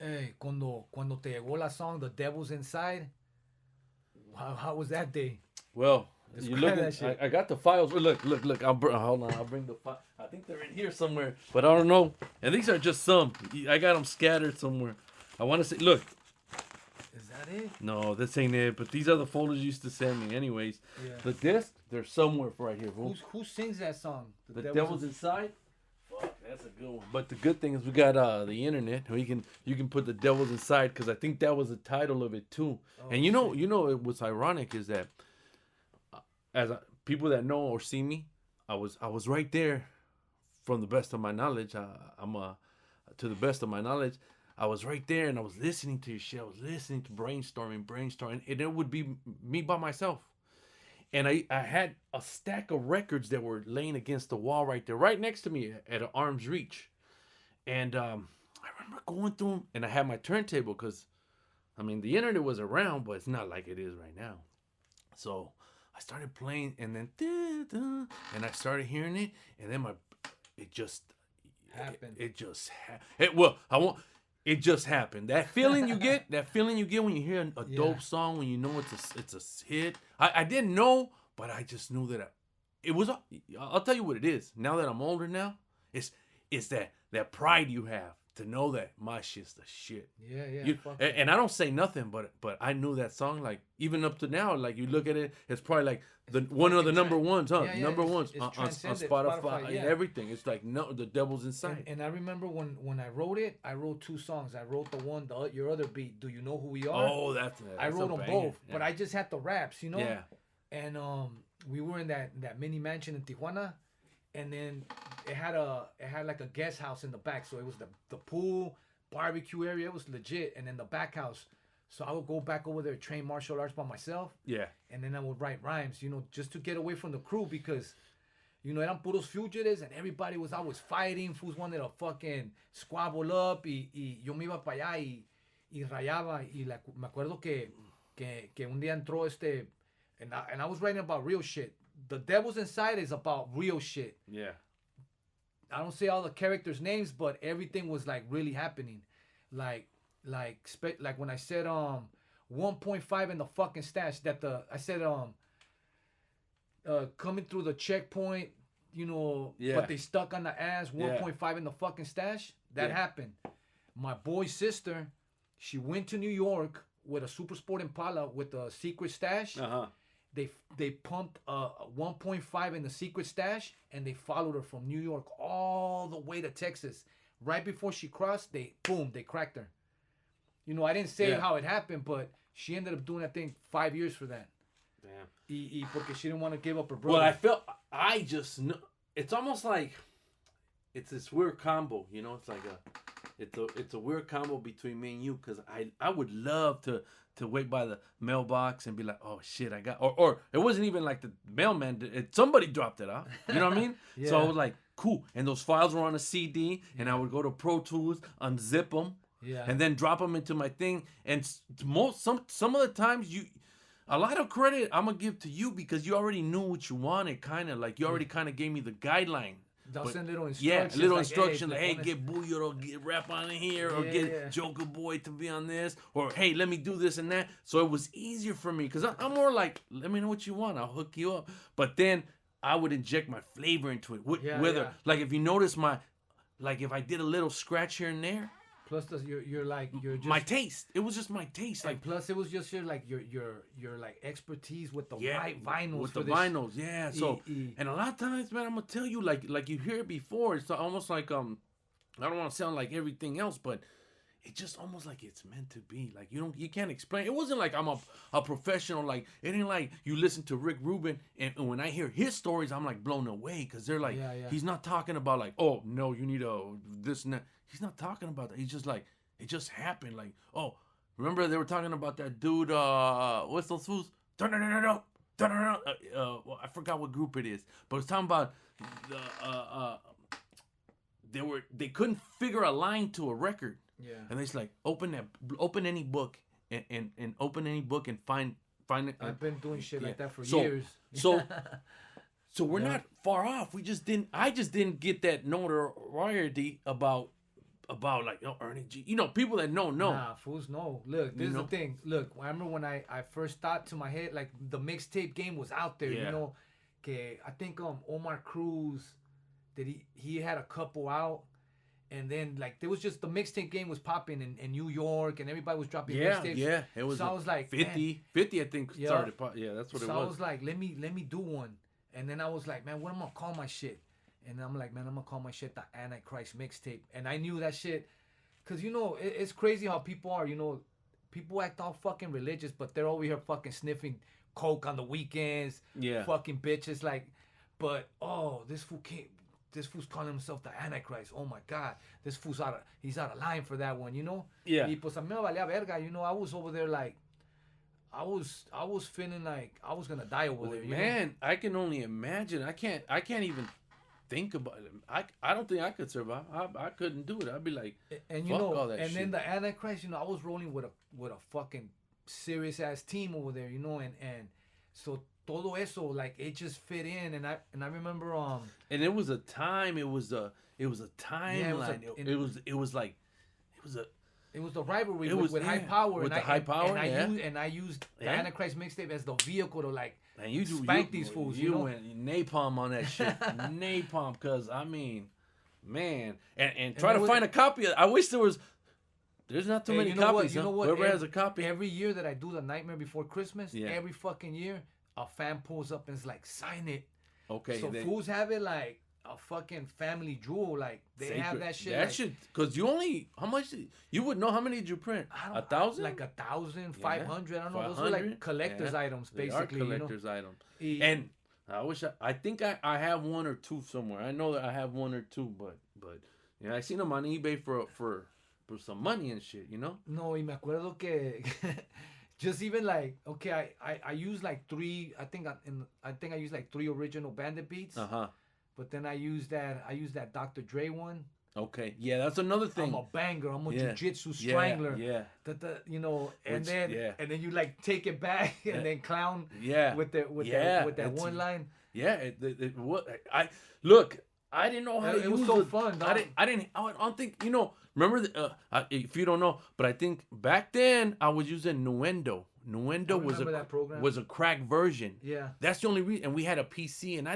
Hey, cuando te llegó la song The Devil's Inside, how was that day? Well, you Describe looking? that shit. I got the files. Look. Hold on. I'll bring the file. I think they're in here somewhere, but I don't know. And these are just some. I got them scattered somewhere. I want to say, look. Is that it? No, this ain't it. But these are the folders you used to send me, anyways. Yeah. The disc, they're somewhere right here. Fool. Who sings that song? The Devil's Inside. Fuck, that's a good one. But the good thing is we got the internet. You can put the Devil's Inside because I think that was the title of it too. Oh, and you know what's ironic is that people that know or see me, I was right there. From the best of my knowledge, to the best of my knowledge, I was right there and I was listening to your shit. I was listening to brainstorming, and it would be me by myself. And I had a stack of records that were laying against the wall right there, right next to me at an arm's reach. And I remember going through them, and I had my turntable because, I mean, the internet was around, but it's not like it is right now. So I started playing, and then and I started hearing it, and then it just happened. It just It just happened. That feeling you get when you hear a dope song, when you know it's a hit. I didn't know, but I just knew that it was. I'll tell you what it is. Now that I'm older now, it's that pride you have to know that my shit's the shit. Yeah. And I don't say nothing, but I knew that song, like, even up to now, like, you look at it, it's probably like one of the number ones, huh? Number ones on Spotify and everything. It's like, no, The Devil's Inside. And I remember when I wrote it, I wrote two songs. I wrote the one, your other beat, Do You Know Who We Are? Oh, that's I wrote them both, but I just had the raps, Yeah. And we were in that mini mansion in Tijuana, and then it had like a guest house in the back, so it was the pool, barbecue area. It was legit, and then the back house. So I would go back over there, train martial arts by myself. Yeah. And then I would write rhymes, just to get away from the crew because, eran puros fugitives and everybody was always fighting. Fools wanted to fucking squabble up y yo me iba para allá y rayaba. Y me acuerdo que un día entró and I was writing about real shit. The Devil's Inside is about real shit. Yeah. I don't say all the characters' names, but everything was like really happening. Like when I said 1.5 in the fucking stash, I said coming through the checkpoint, but they stuck on the ass, 1.5 in the fucking stash. That happened. My boy's sister, she went to New York with a Super Sport Impala with a secret stash. Uh-huh. They pumped 1.5 in the secret stash, and they followed her from New York all the way to Texas. Right before she crossed, they cracked her. I didn't say how it happened, but she ended up doing, I think, 5 years for that. Damn. Porque she didn't want to give up her brother. Well, I just know. It's almost like it's this weird combo, It's like it's a weird combo between me and you, because I would love to wait by the mailbox and be like, oh shit, I got, or it wasn't even like the mailman, somebody dropped it off. You know what I mean? Yeah. So I was like, cool. And those files were on a CD, and I would go to Pro Tools, unzip them, and then drop them into my thing. And some of the times a lot of credit I'm gonna give to you because you already knew what you wanted, kind of like you already kind of gave me the guideline. They'll send little instructions. Yeah, little instructions. Hey, get Booyah or get rap on in here, or get yeah. Joker Boy to be on this, or hey, let me do this and that. So it was easier for me because I'm more like, let me know what you want, I'll hook you up. But then I would inject my flavor into it. Like if you notice like if I did a little scratch here and there. Plus, you're just my taste. It was just my taste. Like, plus, it was just your like expertise with the white vinyls. With the vinyls, yeah. So and a lot of times, man, I'm gonna tell you, like you hear it before. It's almost like I don't want to sound like everything else, but it's just almost like it's meant to be. Like you can't explain. It wasn't like I'm a professional. Like it ain't like you listen to Rick Rubin and when I hear his stories, I'm like blown away because they're like he's not talking about like, oh no, you need this and that. He's not talking about that. He's just like, it just happened. Like, oh, remember they were talking about that dude, what's those fools? Well, I forgot what group it is. But it's talking about they couldn't figure a line to a record. Yeah. And it's like, open any book and open any book and find it. I've been doing shit like that for years. So we're not far off. I just didn't get that notoriety about about like, oh, Ernie G. You know, people that know. Nah, fools know. Look, this is the thing. Look, I remember when I first thought to my head, like the mixtape game was out there. Yeah. You know, I think Omar Cruz, that he had a couple out. And then, like, there was just the mixtape game was popping in New York, and everybody was dropping mixtapes. Yeah, it was. So I was like, 50, I think started. Yeah, that's what it was. So I was like, let me do one, and then I was like, man, what am I gonna call my shit? And I'm like, man, I'm gonna call my shit the Antichrist mixtape. And I knew that shit, cause you know it's crazy how people are. You know, people act all fucking religious, but they're over here fucking sniffing coke on the weekends. Yeah. Fucking bitches, like, but this fool came. This fool's calling himself the Antichrist. Oh my God, this fool's he's out of line for that one, you know? Yeah. Y pues a mí me valía verga, you know. I was over there like, I was feeling like I was gonna die over there. Man, know? I can only imagine. I can't even think about it. I don't think I could survive. I couldn't do it. I'd be like, and you know, and shit. Then the Antichrist, you know, I was rolling with a fucking serious ass team over there, you know, and so. Todo eso, like, it just fit in, and I remember and it was a time, it was a timeline. It was the rivalry with high power, with high power, and I used the Antichrist mixtape as the vehicle to like spank these fools. You went napalm on that shit, napalm, cause I mean, man, and try to find a copy. I wish there was. There's not too many copies. You know what? Whoever has a copy. Every year that I do the Nightmare Before Christmas, every fucking year. A fan pulls up and is like, sign it. Okay. So fools have it like a fucking family jewel. Like they sacred. Have that shit. That shit, because how much? You would know how many did you print? 1,000? Like 1,000, 500. I don't know. Those are like collector's items, basically. They are collector's items. And I think I have one or two somewhere. I know that I have one or two, but I seen them on eBay for some money and shit, you know? No, y me acuerdo que. Just even like, okay, I use like 3. I think I used like 3 original Bandit beats. But then I use that Dr. Dre one. Okay, yeah, that's another thing. I'm a banger. I'm a jiu-jitsu strangler. Yeah. You know, and then you like take it back and then clown. Yeah. With that one line. Yeah. Look. I didn't know how to use it. It was so fun. Dog. I don't think, you know, remember, if you don't know, but I think back then I was using Nuendo. Nuendo was a crack version. Yeah. That's the only reason. And we had a PC, and I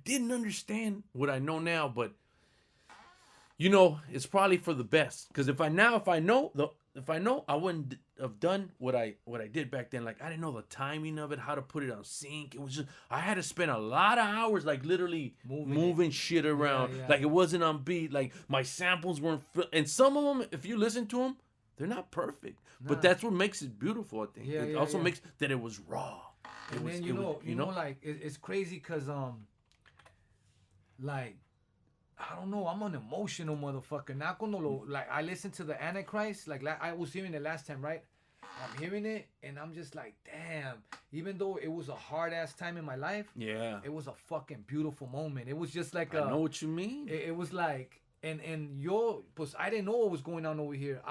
didn't understand what I know now, but, you know, it's probably for the best. Because if I know, I wouldn't have done what I did back then. Like, I didn't know the timing of it, how to put it on sync. It was just, I had to spend a lot of hours, like, literally moving shit around. Yeah. Like, it wasn't on beat. Like, my samples weren't, and some of them, if you listen to them, they're not perfect. Nah. But that's what makes it beautiful, I think. It also makes that it was raw. And then, you know, like, it's crazy because, like, I don't know. I'm an emotional motherfucker. Now, like, I listened to the Antichrist. Like, I was hearing it last time, right? I'm hearing it, and I'm just like, damn. Even though it was a hard-ass time in my life, it was a fucking beautiful moment. It was just like I know what you mean. It was like, and I didn't know what was going on over here.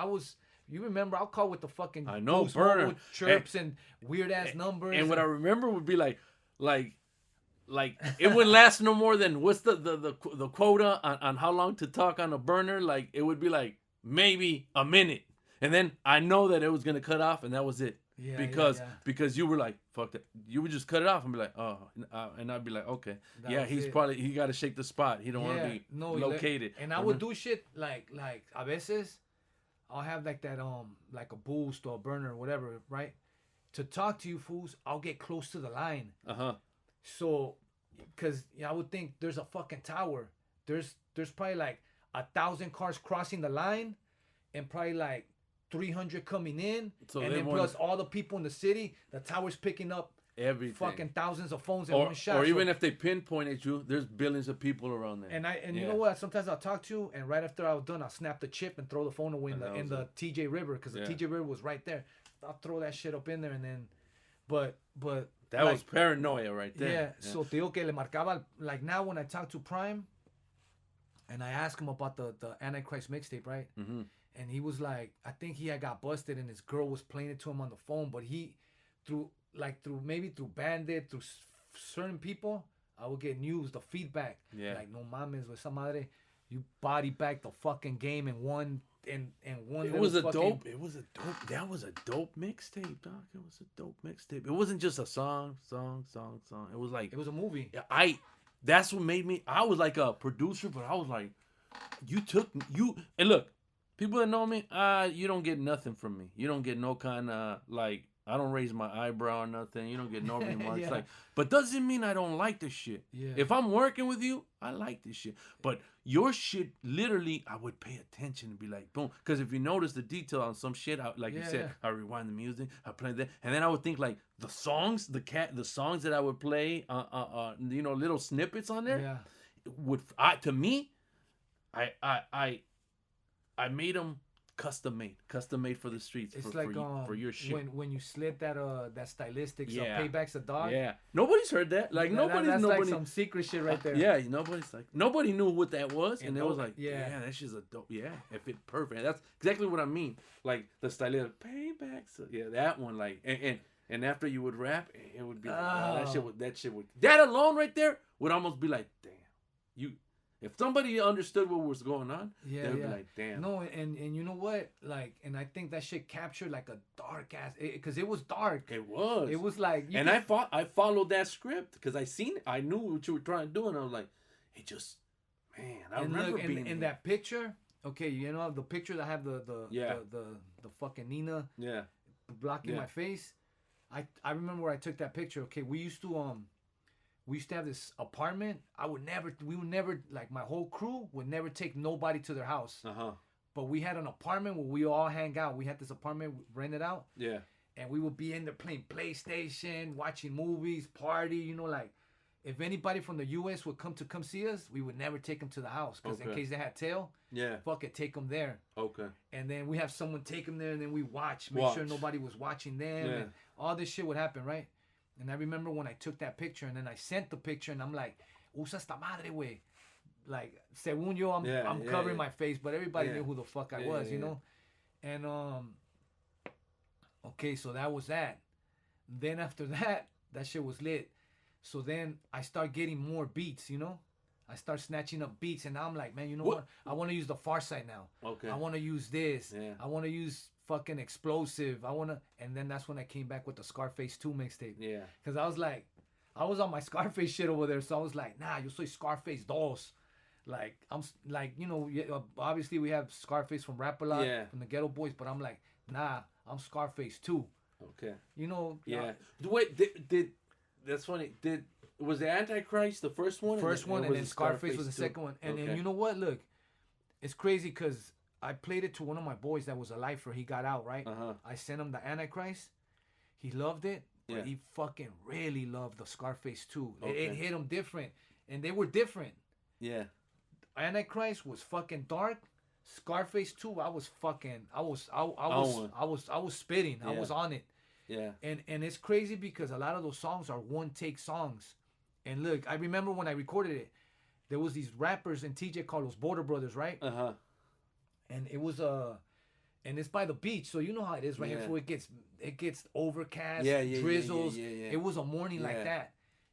You remember, I'll call with the fucking burner chirps and weird-ass numbers. And what I remember would be like it wouldn't last no more than what's the quota on how long to talk on a burner. Like, it would be like maybe a minute, and then I know that it was gonna cut off, and that was it. Yeah, because you were like, fuck that. You would just cut it off and be like, oh, and I'd be like, okay, he got to shake the spot. He don't want to be located. And I would do shit like a veces I'll have like that like a boost or a burner or whatever, right? To talk to you fools, I'll get close to the line. So, because I would think there's a fucking tower. There's probably like 1,000 cars crossing the line, and probably like 300 coming in, and then plus all the people in the city. The tower's picking up everything. Fucking thousands of phones in one shot. Or even if they pinpoint at you, there's billions of people around there. And you know what? Sometimes I'll talk to you, and right after I was done, I'll snap the chip and throw the phone away in the TJ River, because the TJ River was right there. I'll throw that shit up in there, and then, but. That was paranoia right there. Yeah. So te digo que le marcaba, like, now when I talk to Prime, and I ask him about the Antichrist mixtape, right? Mm-hmm. And he was like, I think he had got busted, and his girl was playing it to him on the phone, but he, through Bandit, through certain people, I would get news, the feedback. Yeah. Like, no mames, with esa madre. You body back the fucking game in one one. It was a dope. It was a dope. That was a dope mixtape, dog. It was a dope mixtape. It wasn't just a song. It was like It was a movie. That's what made me. I was like a producer, but I was like, and look, people that know me, you don't get nothing from me. You don't get no kind of like. I don't raise my eyebrow or nothing. You don't get no remarks. Yeah. Like, but doesn't mean I don't like this shit. Yeah. If I'm working with you, I like this shit. But your shit, literally, I would pay attention and be like, boom. Because if you notice the detail on some shit, you said, I rewind the music, I play that, and then I would think like the songs, the songs that I would play, little snippets on there, to me, I made them custom made for the streets. It's for your shit. When you slid that stylistics, Payback's a dog. Yeah, nobody's heard that. Like that's like some secret shit right there. Yeah, nobody knew what that was, and it was like, that shit's a dope. Yeah, it fit perfect. That's exactly what I mean. Like the stylistic Paybacks. Yeah, that one. Like and after you would rap, it would be like, that alone right there would almost be like, damn, you. If somebody understood what was going on, they would be like, damn. No, and you know what? Like, and I think that shit captured like a dark ass, because it was dark. It was. It was like. I followed that script because I knew what you were trying to do, and I was like, it just, man, I remember being in that picture. Okay, you know the picture that I have the fucking Nina. Yeah. Blocking my face. I remember where I took that picture. Okay, we used to have this apartment. We would never, like my whole crew would never take nobody to their house. But we had an apartment where we all hang out. We had this apartment rented out. Yeah. And we would be in there playing PlayStation, watching movies, party, like if anybody from the US would come see us, we would never take them to the house. Because in case they had tail, fuck it, take them there. Okay. And then we have someone take them there and then we make sure nobody was watching them. Yeah. And all this shit would happen, right? And I remember when I took that picture and then I sent the picture and I'm like, usa esta madre, güey. Like, según yo, I'm covering my face, but everybody knew who the fuck I was, you know? And, okay, so that was that. Then after that shit was lit. So then I start getting more beats, you know? I start snatching up beats and now I'm like, man, you know what? I want to use the Far Side now. Okay. I want to use this. Yeah. I want to use fucking Explosive. And then that's when I came back with the Scarface 2 mixtape. Yeah. Because I was like, I was on my Scarface shit over there. So I was like, nah, yo soy Scarface 2. Like, I'm like, obviously we have Scarface from Rap A Lot, from the Ghetto Boys, but I'm like, nah, I'm Scarface 2. Okay. Yeah. Wait, that's funny. Was the Antichrist the first one? First one, and then Scarface was the second one. And you know what? Look, it's crazy because I played it to one of my boys that was a lifer. He got out, right? I sent him the Antichrist. He loved it, but he fucking really loved the Scarface too. Okay. It hit him different, and they were different. Yeah. Antichrist was fucking dark. Scarface 2, I was spitting. I was on it. Yeah. And it's crazy because a lot of those songs are one take songs. And look, I remember when I recorded it, there was these rappers in TJ called Los Border Brothers, right? And it was and it's by the beach, so you know how it is right here. Before it gets overcast, drizzles. Yeah. It was a morning like that.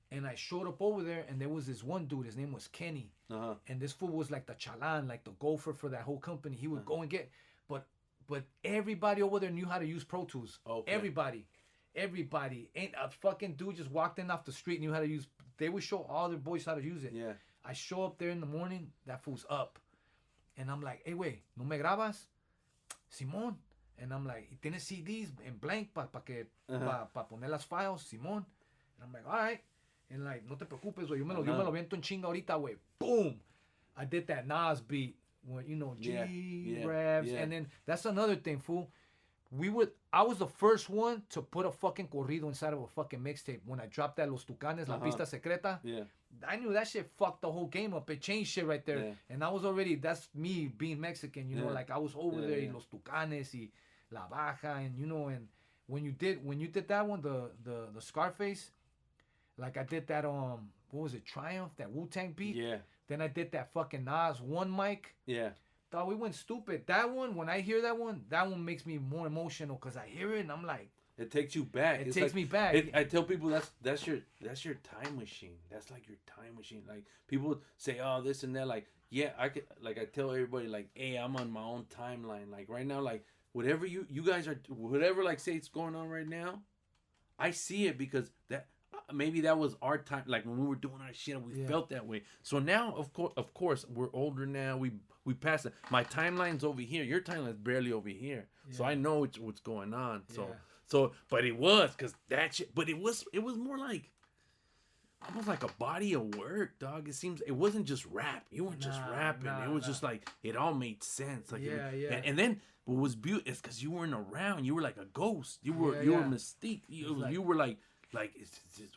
And I showed up over there, and there was this one dude. His name was Kenny. And this fool was like the chalan, like the gopher for that whole company. He would go and get, but everybody over there knew how to use Pro Tools. Okay. Everybody. Ain't a fucking dude just walked in off the street and knew how to use. They would show all their boys how to use it. Yeah. I show up there in the morning, that fool's up. And I'm like, hey, wey, ¿no me grabas? Simón. And I'm like, ¿tienes CDs en blank pa poner las files? Simón. And I'm like, all right. And like, no te preocupes, güey. Yo me lo viento en chinga ahorita, güey. Boom. I did that Nas beat. When, G-Revs. And then that's another thing, fool. I was the first one to put a fucking corrido inside of a fucking mixtape. When I dropped that Los Tucanes, La Pista Secreta. Yeah. I knew that shit fucked the whole game up. It changed shit right there. Yeah. And I was already, that's me being Mexican, like I was over there in Los Tucanes y La Baja, and and when you did that one, the Scarface, like I did that what was it, Triumph, that Wu-Tang beat? Yeah. Then I did that fucking Nas one mic. Yeah. Thought we went stupid. That one, when I hear that one makes me more emotional because I hear it and I'm like, It takes you back. It takes me back. I tell people that's your time machine. That's like your time machine. Like people say, oh, this and that. Like yeah, I tell everybody like, hey, I'm on my own timeline. Like right now, like whatever you guys are, whatever like say it's going on right now, I see it because that maybe that was our time. Like when we were doing our shit, we felt that way. So now, of course, we're older now. We passed it. My timeline's over here. Your timeline's barely over here. So I know what's going on. So. Yeah. So, but it was because that shit. But it was more like almost like a body of work, dog. It wasn't just rap. You weren't just rapping. It was just like it all made sense. Like And then what was beautiful is because you weren't around. You were like a ghost. You were mystique. You were like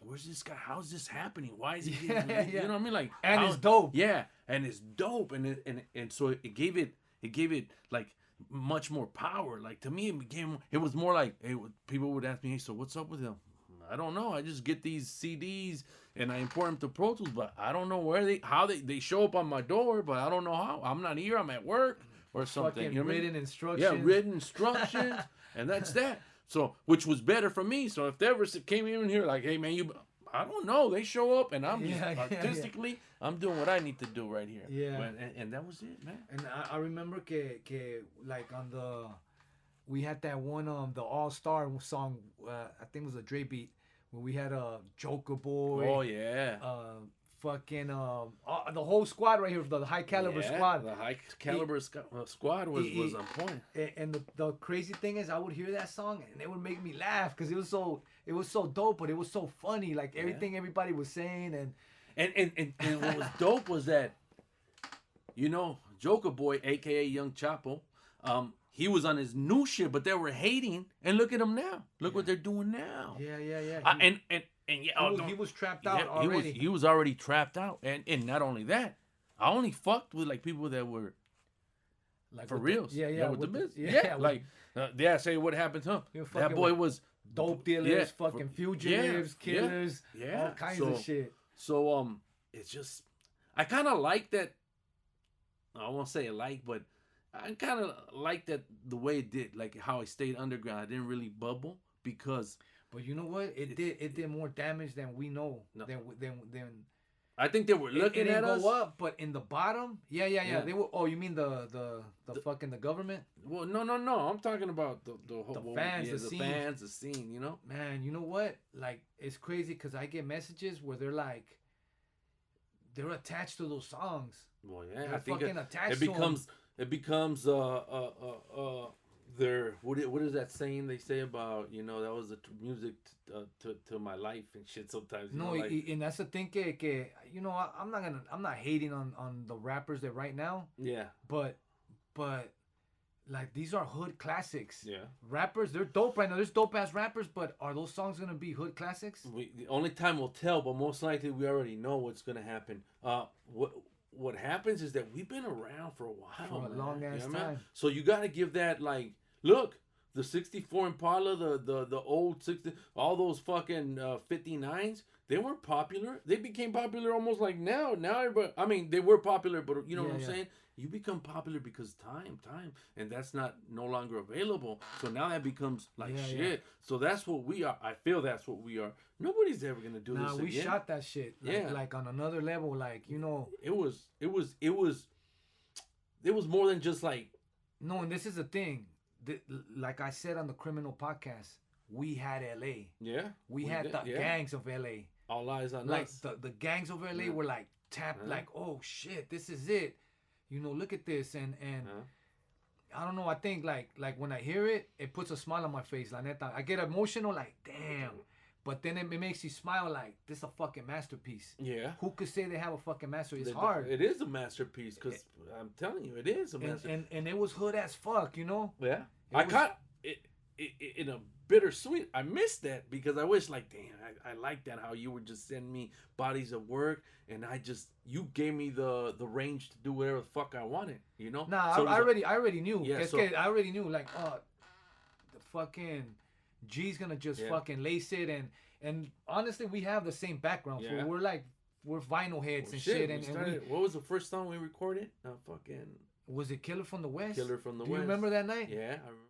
where's this guy? How's this happening? Why is he? You know what I mean? Like and it's dope. Yeah, and it's dope. And so it gave it like much more power. Like to me, it was more like people would ask me, hey, so what's up with him? I don't know. I just get these CDs and I import them to Pro Tools, but I don't know how they show up on my door, but I don't know how. I'm not here. I'm at work or something. Fucking you know what I mean? written instructions. Yeah, written instructions, and that's that. So, which was better for me. So if they ever came in here like, hey man, I don't know. They show up and I'm just artistically, I'm doing what I need to do right here. Yeah. And that was it, man. And I remember like on we had that one the All Star song. I think it was a Dre beat where we had a Joker Boy. Oh yeah. Fucking the whole squad right here, the high caliber squad. The high caliber squad was on point. And the crazy thing is, I would hear that song and it would make me laugh because it was so dope, but it was so funny. Like everything everybody was saying and what was dope was that, Joker Boy, aka Young Chapo, he was on his new shit, but they were hating, and look at him now. Look what they're doing now. Yeah. He was trapped out already. He was already trapped out, and not only that, I only fucked with like people that were like for reals. With the business. Say what happened to him. That boy was dope dealers, fugitives, killers, all kinds of shit. So it's just I kind of like that. I won't say I like, but I kind of like that the way it did, like how I stayed underground. I didn't really bubble because. But you know what? It did more damage than we know. No. Than I think they were looking at us. It didn't go up, but in the bottom, yeah. They were. Oh, you mean the fucking the government? Well, no. I'm talking about the whole fans, the scene. You know. Man, you know what? Like it's crazy because I get messages where they're like, they're attached to those songs. Well, yeah, they're I think fucking attached. It becomes their what is that saying they say about that was the music to my life and shit sometimes. And that's the thing que I'm not hating on the rappers that right now. Yeah. But like these are hood classics. Yeah. Rappers, they're dope right now. There's dope ass rappers, but are those songs gonna be hood classics? The only time will tell, but most likely we already know what's gonna happen. What happens is that we've been around for a while. For a long ass time. So you got to give that, like, look, the 64 Impala, the old 60, all those fucking 59s, they weren't popular. They became popular almost like now. Now everybody, I mean, they were popular, but you know what I'm saying? You become popular because time, and that's no longer available. So now that becomes like shit. Yeah. So that's what we are. I feel that's what we are. Nobody's ever gonna do this again. We shot that shit. Like on another level. Like it was more than just like. No, and this is the thing. Like I said on the Criminal podcast, we had LA. Yeah. We had the gangs of LA. All eyes on us. Like the gangs of LA were like tapped. Like, oh shit, this is it. Look at this, and I don't know. I think like when I hear it, it puts a smile on my face. La neta, I get emotional, like damn. But then it makes you smile, like this is a fucking masterpiece. Yeah. Who could say they have a fucking masterpiece? It's hard. It is a masterpiece, because I'm telling you, it is a masterpiece. And it was hood as fuck, Yeah. I caught it in a bittersweet. I missed that because I wish, like, damn, I like that how you would just send me bodies of work, and you gave me the range to do whatever the fuck I wanted, Nah, so I already knew. Yeah, I already knew, like, the fucking G's gonna just fucking lace it, and honestly, we have the same background. So we're vinyl heads and shit. What was the first song we recorded? Was it Killer from the West? Killer from the West. Do you remember that night? Yeah, I remember.